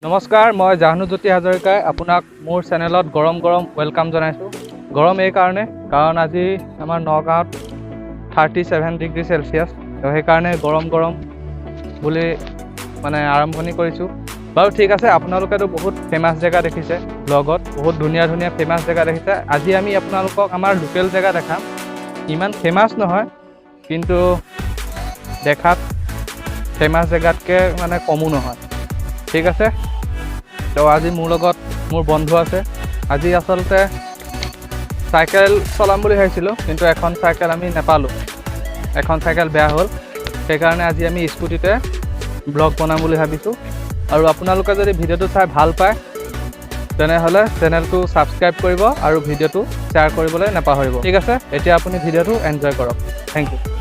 নমস্কাৰ, মই জাহ্নুজ্যোতি হাজৰিকাই আপোনাক মোৰ চেনেলত গৰম ৱেলকাম জনাইছোঁ। গৰম এই কাৰণ আজি আমাৰ নগাঁৱত 37 ডিগ্ৰী চেলচিয়াছ। তো সেইকাৰণে গৰম বুলি মানে আৰম্ভণি কৰিছোঁ। বাৰু ঠিক আছে, আপোনালোকেতো বহুত ফেমাছ জেগা দেখিছে, ব্লগত বহুত ধুনীয়া ফেমাছ জেগা দেখিছে। আজি আমি আপোনালোকক আমাৰ লোকেল জেগা দেখাম। ইমান ফেমাছ নহয়, কিন্তু দেখাত ফেমাছ জেগাতকৈ মানে কমো নহয়। ঠিক আছে, তো আজি মোৰ লগত মোৰ বন্ধু আছে। আজি আচলতে চাইকেল চলাম বুলি ভাবিছিলোঁ, কিন্তু এখন চাইকেল আমি নাপালোঁ, এখন চাইকেল বেয়া হ'ল। সেইকাৰণে আজি আমি স্কুটিতে ব্লগ বনাম বুলি ভাবিছোঁ। আৰু আপোনালোকে যদি ভিডিঅ'টো চাই ভাল পায় তেনেহ'লে চেনেলটো ছাবস্ক্ৰাইব কৰিব আৰু ভিডিঅ'টো শ্বেয়াৰ কৰিবলৈ নাপাহৰিব। ঠিক আছে, এতিয়া আপুনি ভিডিঅ'টো এনজয় কৰক। Thank U.